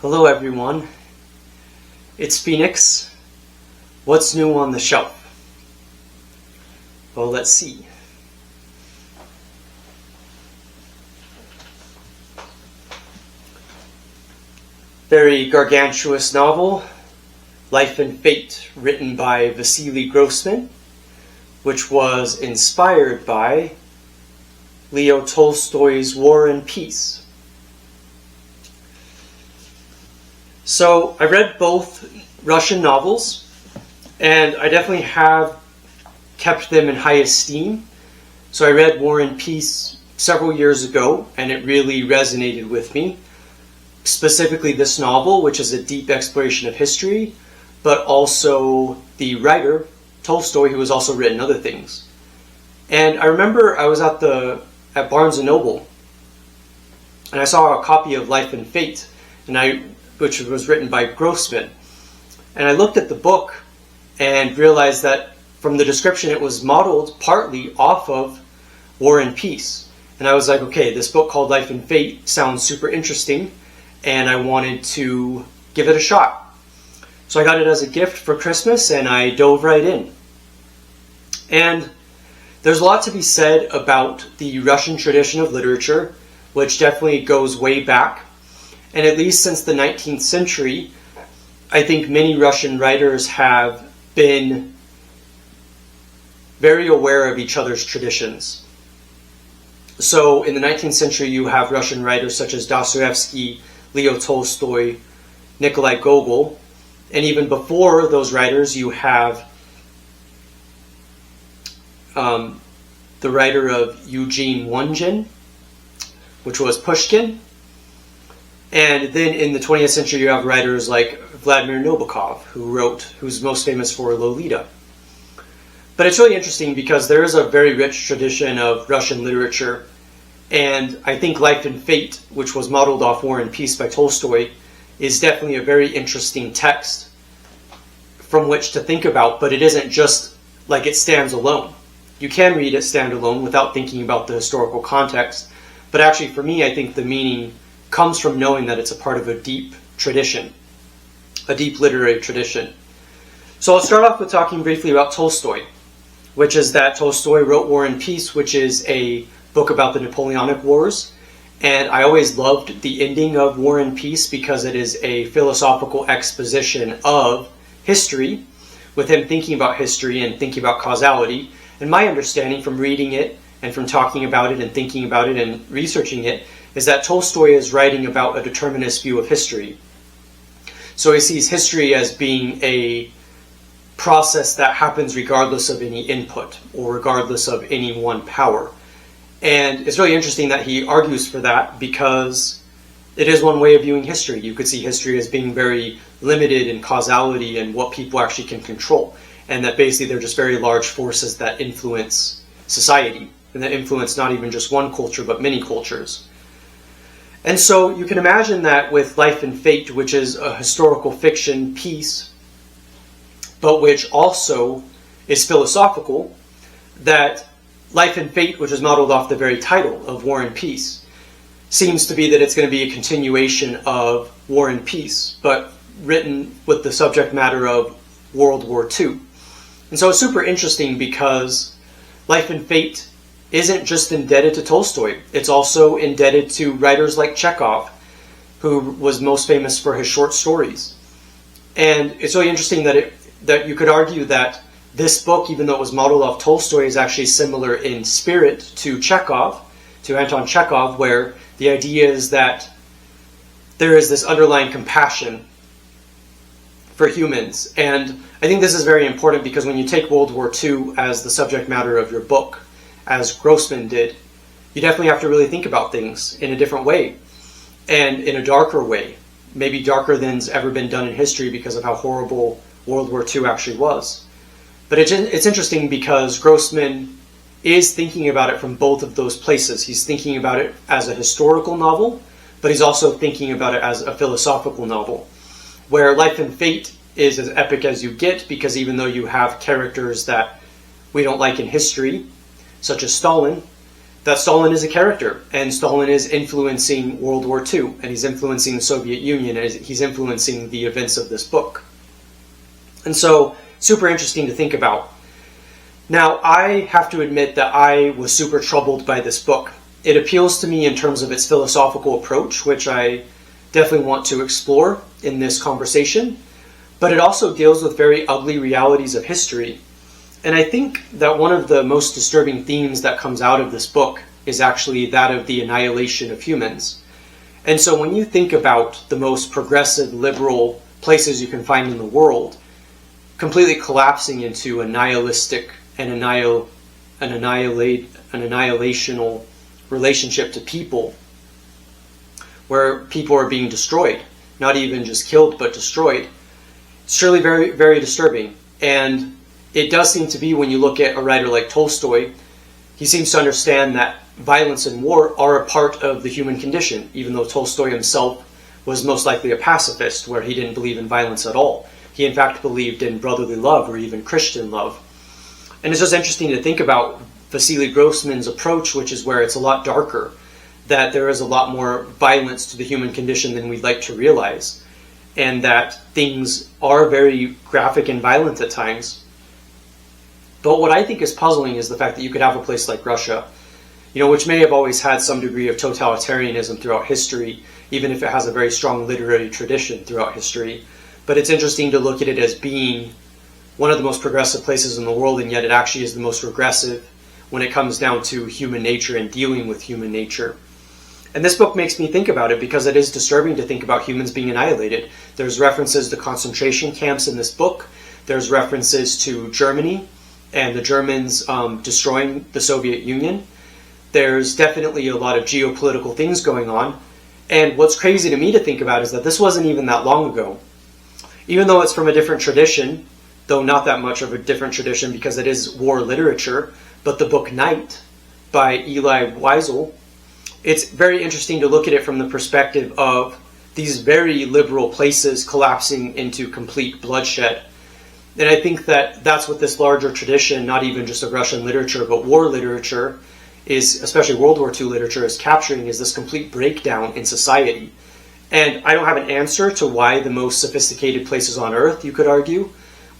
Hello everyone, it's Phoenix. What's new on the shelf? Well, let's see. Very gargantuous novel, Life and Fate, written by Vasily Grossman, which was inspired by Leo Tolstoy's War and Peace. So I read both Russian novels, and I definitely have kept them in high esteem. So I read War and Peace several years ago, and it really resonated with me. Specifically this novel, which is a deep exploration of history, but also the writer, Tolstoy, who has also written other things. And I remember I was at Barnes & Noble, and I saw a copy of Life and Fate, which was written by Grossman. And I looked at the book and realized that from the description it was modeled partly off of War and Peace. And I was like, okay, this book called Life and Fate sounds super interesting, and I wanted to give it a shot. So I got it as a gift for Christmas, and I dove right in. And there's a lot to be said about the Russian tradition of literature, which definitely goes way back. And at least since the 19th century, I think many Russian writers have been very aware of each other's traditions. So in the 19th century, you have Russian writers such as Dostoevsky, Leo Tolstoy, Nikolai Gogol, and even before those writers, you have the writer of Eugene Onegin, which was Pushkin. And then in the 20th century, you have writers like Vladimir Nabokov, who's most famous for Lolita. But it's really interesting because there is a very rich tradition of Russian literature, and I think Life and Fate, which was modeled off War and Peace by Tolstoy, is definitely a very interesting text from which to think about, but it isn't just like it stands alone. You can read it standalone without thinking about the historical context, but actually for me, I think the meaning comes from knowing that it's a part of a deep tradition, a deep literary tradition. So I'll start off with talking briefly about Tolstoy, which is that Tolstoy wrote War and Peace, which is a book about the Napoleonic Wars. And I always loved the ending of War and Peace because it is a philosophical exposition of history, with him thinking about history and thinking about causality. And my understanding from reading it and from talking about it and thinking about it and researching it is that Tolstoy is writing about a determinist view of history. So he sees history as being a process that happens regardless of any input or regardless of any one power. And it's really interesting that he argues for that because it is one way of viewing history. You could see history as being very limited in causality and what people actually can control, and that basically they're just very large forces that influence society, and that influence not even just one culture but many cultures. And so you can imagine that with Life and Fate, which is a historical fiction piece, but which also is philosophical, that Life and Fate, which is modeled off the very title of War and Peace, seems to be that it's going to be a continuation of War and Peace, but written with the subject matter of World War II. And so it's super interesting because Life and Fate isn't just indebted to Tolstoy. It's also indebted to writers like Chekhov, who was most famous for his short stories. And it's really interesting that you could argue that this book, even though it was modeled off Tolstoy, is actually similar in spirit to Chekhov, to Anton Chekhov, where the idea is that there is this underlying compassion for humans. And I think this is very important because when you take World War II as the subject matter of your book, as Grossman did, you definitely have to really think about things in a different way and in a darker way, maybe darker than's ever been done in history because of how horrible World War II actually was. But it's interesting because Grossman is thinking about it from both of those places. He's thinking about it as a historical novel, but he's also thinking about it as a philosophical novel, where Life and Fate is as epic as you get because even though you have characters that we don't like in history, such as Stalin, that Stalin is a character, and Stalin is influencing World War II, and he's influencing the Soviet Union, and he's influencing the events of this book. And so, super interesting to think about. Now, I have to admit that I was super troubled by this book. It appeals to me in terms of its philosophical approach, which I definitely want to explore in this conversation, but it also deals with very ugly realities of history. And I think that one of the most disturbing themes that comes out of this book is actually that of the annihilation of humans. And so when you think about the most progressive, liberal places you can find in the world, completely collapsing into a nihilistic and annihilational relationship to people, where people are being destroyed, not even just killed, but destroyed, it's surely very, very disturbing. And it does seem to be, when you look at a writer like Tolstoy, he seems to understand that violence and war are a part of the human condition, even though Tolstoy himself was most likely a pacifist, where he didn't believe in violence at all. He in fact believed in brotherly love, or even Christian love. And it's just interesting to think about Vasily Grossman's approach, which is where it's a lot darker, that there is a lot more violence to the human condition than we'd like to realize, and that things are very graphic and violent at times. But what I think is puzzling is the fact that you could have a place like Russia, which may have always had some degree of totalitarianism throughout history, even if it has a very strong literary tradition throughout history. But it's interesting to look at it as being one of the most progressive places in the world, and yet it actually is the most regressive when it comes down to human nature and dealing with human nature. And this book makes me think about it because it is disturbing to think about humans being annihilated. There's references to concentration camps in this book. There's references to Germany and the Germans destroying the Soviet Union. There's definitely a lot of geopolitical things going on. And what's crazy to me to think about is that this wasn't even that long ago. Even though it's from a different tradition, though not that much of a different tradition because it is war literature, but the book Night by Elie Wiesel, it's very interesting to look at it from the perspective of these very liberal places collapsing into complete bloodshed. And I think that that's what this larger tradition, not even just of Russian literature, but war literature, is, especially World War II literature, is capturing, is this complete breakdown in society. And I don't have an answer to why the most sophisticated places on earth, you could argue,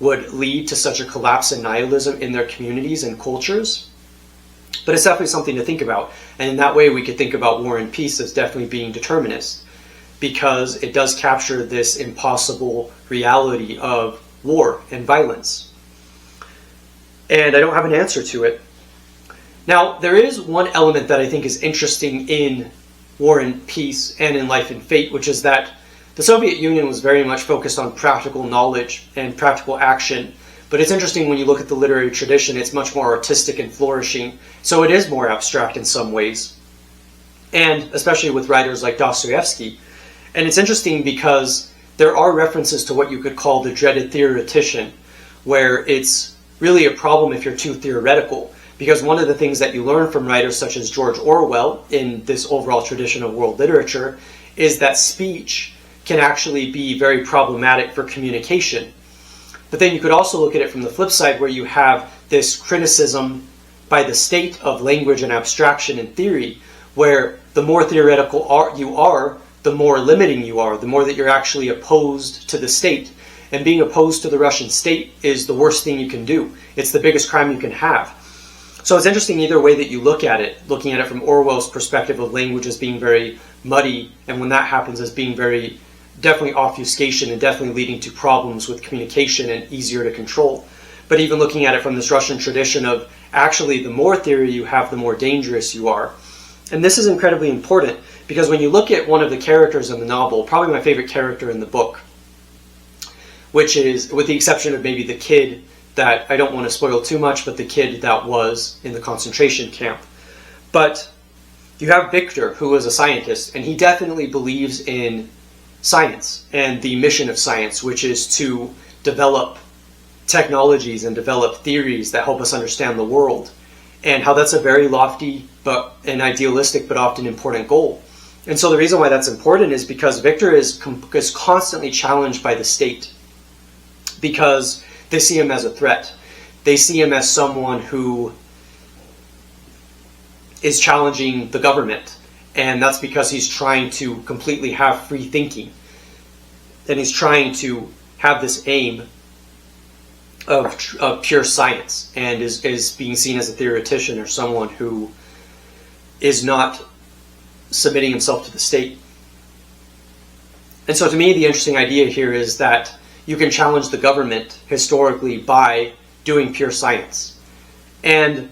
would lead to such a collapse in nihilism in their communities and cultures. But it's definitely something to think about. And in that way, we could think about War and Peace as definitely being determinist, because it does capture this impossible reality of war and violence. And I don't have an answer to it. Now, there is one element that I think is interesting in War and Peace and in Life and Fate, which is that the Soviet Union was very much focused on practical knowledge and practical action. But it's interesting when you look at the literary tradition, it's much more artistic and flourishing. So it is more abstract in some ways. And especially with writers like Dostoevsky. And it's interesting because there are references to what you could call the dreaded theoretician, where it's really a problem if you're too theoretical. Because one of the things that you learn from writers such as George Orwell in this overall tradition of world literature is that speech can actually be very problematic for communication. But then you could also look at it from the flip side, where you have this criticism by the state of language and abstraction and theory, where the more theoretical you are, the more limiting you are, the more that you're actually opposed to the state. And being opposed to the Russian state is the worst thing you can do. It's the biggest crime you can have. So it's interesting either way that you look at it, looking at it from Orwell's perspective of language as being very muddy, and when that happens as being very definitely obfuscation and definitely leading to problems with communication and easier to control. But even looking at it from this Russian tradition of actually the more theory you have, the more dangerous you are. And this is incredibly important because when you look at one of the characters in the novel, probably my favorite character in the book, which is, with the exception of maybe the kid that I don't want to spoil too much, but the kid that was in the concentration camp. But you have Victor, who is a scientist, and he definitely believes in science and the mission of science, which is to develop technologies and develop theories that help us understand the world, and how that's a very lofty but an idealistic but often important goal. And so the reason why that's important is because Victor is constantly challenged by the state, because they see him as a threat. They see him as someone who is challenging the government. And that's because he's trying to completely have free thinking. And he's trying to have this aim of pure science, and is being seen as a theoretician or someone who is not submitting himself to the state. And so to me, the interesting idea here is that you can challenge the government historically by doing pure science. And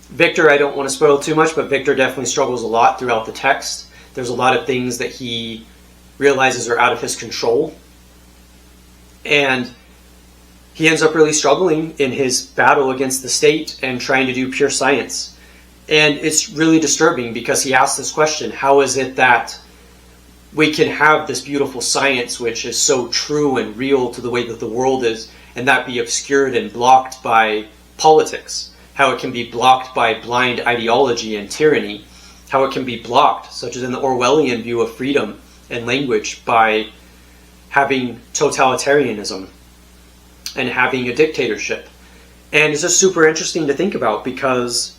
Victor, I don't want to spoil too much, but Victor definitely struggles a lot throughout the text. There's a lot of things that he realizes are out of his control. And he ends up really struggling in his battle against the state and trying to do pure science. And it's really disturbing because he asks this question: how is it that we can have this beautiful science which is so true and real to the way that the world is, and that be obscured and blocked by politics? How it can be blocked by blind ideology and tyranny? How it can be blocked, such as in the Orwellian view of freedom and language, by having totalitarianism and having a dictatorship. And it's just super interesting to think about, because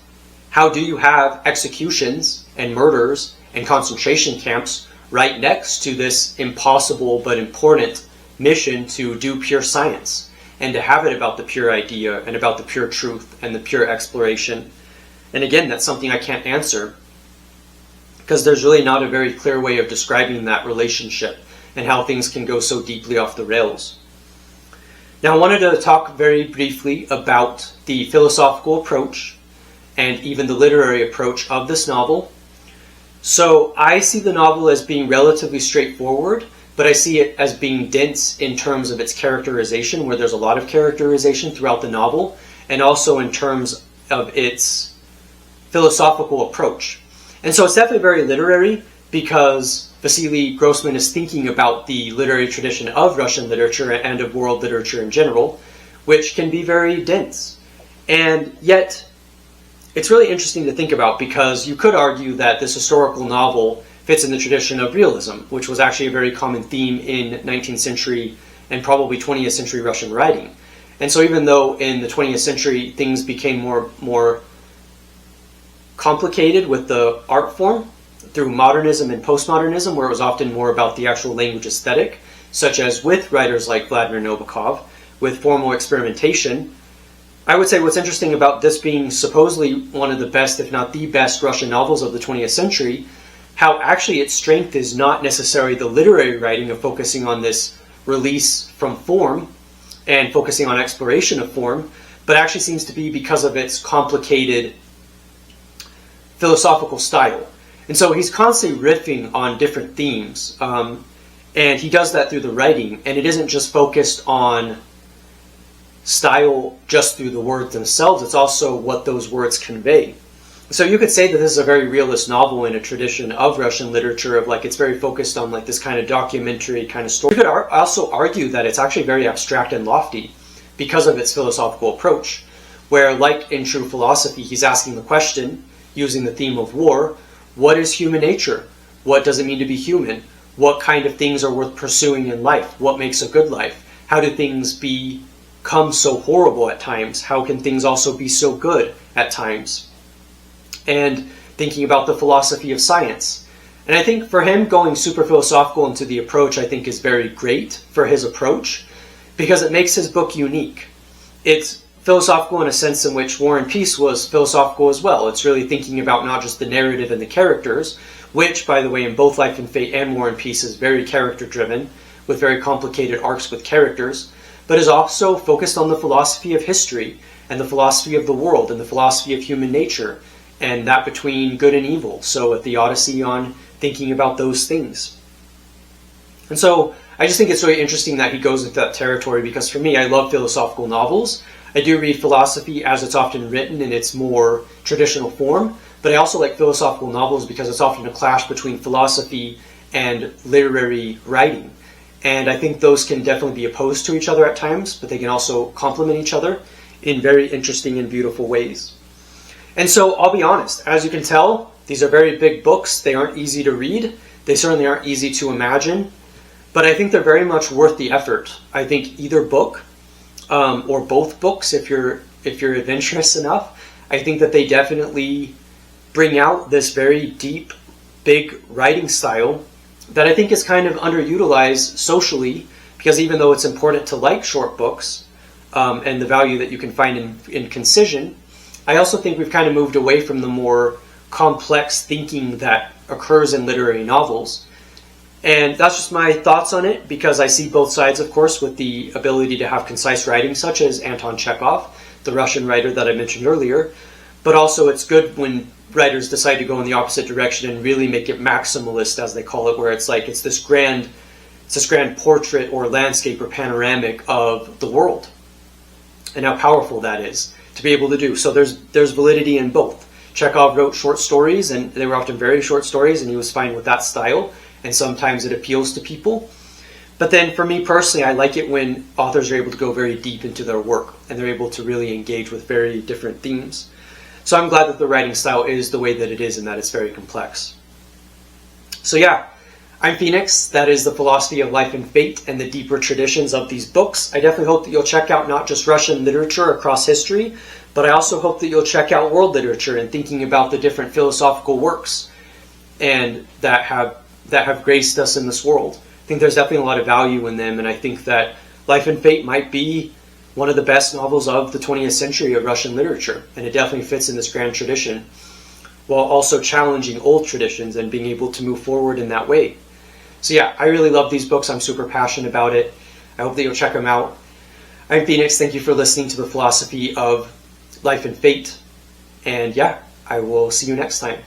how do you have executions and murders and concentration camps right next to this impossible but important mission to do pure science, and to have it about the pure idea and about the pure truth and the pure exploration? And again, that's something I can't answer, because there's really not a very clear way of describing that relationship and how things can go so deeply off the rails. Now, I wanted to talk very briefly about the philosophical approach and even the literary approach of this novel. So I see the novel as being relatively straightforward, but I see it as being dense in terms of its characterization, where there's a lot of characterization throughout the novel, and also in terms of its philosophical approach. And so it's definitely very literary, because Vasily Grossman is thinking about the literary tradition of Russian literature and of world literature in general, which can be very dense. And yet, it's really interesting to think about, because you could argue that this historical novel fits in the tradition of realism, which was actually a very common theme in 19th century and probably 20th century Russian writing. And so even though in the 20th century things became more complicated with the art form, through modernism and postmodernism, where it was often more about the actual language aesthetic, such as with writers like Vladimir Nabokov, with formal experimentation, I would say what's interesting about this being supposedly one of the best, if not the best, Russian novels of the 20th century, how actually its strength is not necessarily the literary writing of focusing on this release from form and focusing on exploration of form, but actually seems to be because of its complicated philosophical style. And so he's constantly riffing on different themes, and he does that through the writing, and it isn't just focused on style just through the words themselves, it's also what those words convey. So you could say that this is a very realist novel in a tradition of Russian literature, of like, it's very focused on like this kind of documentary kind of story. You could also argue that it's actually very abstract and lofty because of its philosophical approach, where, like in true philosophy, he's asking the question, using the theme of war: what is human nature? What does it mean to be human? What kind of things are worth pursuing in life? What makes a good life? How do things become so horrible at times? How can things also be so good at times? And thinking about the philosophy of science. And I think for him, going super philosophical into the approach, I think is very great for his approach, because it makes his book unique. It's philosophical in a sense in which War and Peace was philosophical as well. It's really thinking about not just the narrative and the characters, which, by the way, in both Life and Fate and War and Peace is very character-driven, with very complicated arcs with characters, but is also focused on the philosophy of history, and the philosophy of the world, and the philosophy of human nature, and that between good and evil. So at the Odyssey, on thinking about those things. And so I just think it's really interesting that he goes into that territory, because for me, I love philosophical novels. I do read philosophy as it's often written in its more traditional form, but I also like philosophical novels because it's often a clash between philosophy and literary writing. And I think those can definitely be opposed to each other at times, but they can also complement each other in very interesting and beautiful ways. And so I'll be honest, as you can tell, these are very big books. They aren't easy to read. They certainly aren't easy to imagine, but I think they're very much worth the effort. I think either book, or both books, if you're adventurous enough, I think that they definitely bring out this very deep, big writing style that I think is kind of underutilized socially, because even though it's important to like short books and the value that you can find in concision, I also think we've kind of moved away from the more complex thinking that occurs in literary novels. And that's just my thoughts on it, because I see both sides, of course, with the ability to have concise writing, such as Anton Chekhov, the Russian writer that I mentioned earlier. But also it's good when writers decide to go in the opposite direction and really make it maximalist, as they call it, where it's like it's this grand portrait or landscape or panoramic of the world, and how powerful that is to be able to do. So there's validity in both. Chekhov wrote short stories, and they were often very short stories, and he was fine with that style, and sometimes it appeals to people. But then for me personally, I like it when authors are able to go very deep into their work, and they're able to really engage with very different themes. So I'm glad that the writing style is the way that it is, and that it's very complex. So yeah, I'm Phoenix. That is the philosophy of life and fate and the deeper traditions of these books. I definitely hope that you'll check out not just Russian literature across history, but I also hope that you'll check out world literature and thinking about the different philosophical works and that have graced us in this world. I think there's definitely a lot of value in them, and I think that Life and Fate might be one of the best novels of the 20th century of Russian literature, and it definitely fits in this grand tradition, while also challenging old traditions and being able to move forward in that way. So yeah, I really love these books. I'm super passionate about it. I hope that you'll check them out. I'm Phoenix. Thank you for listening to the philosophy of Life and Fate. And yeah, I will see you next time.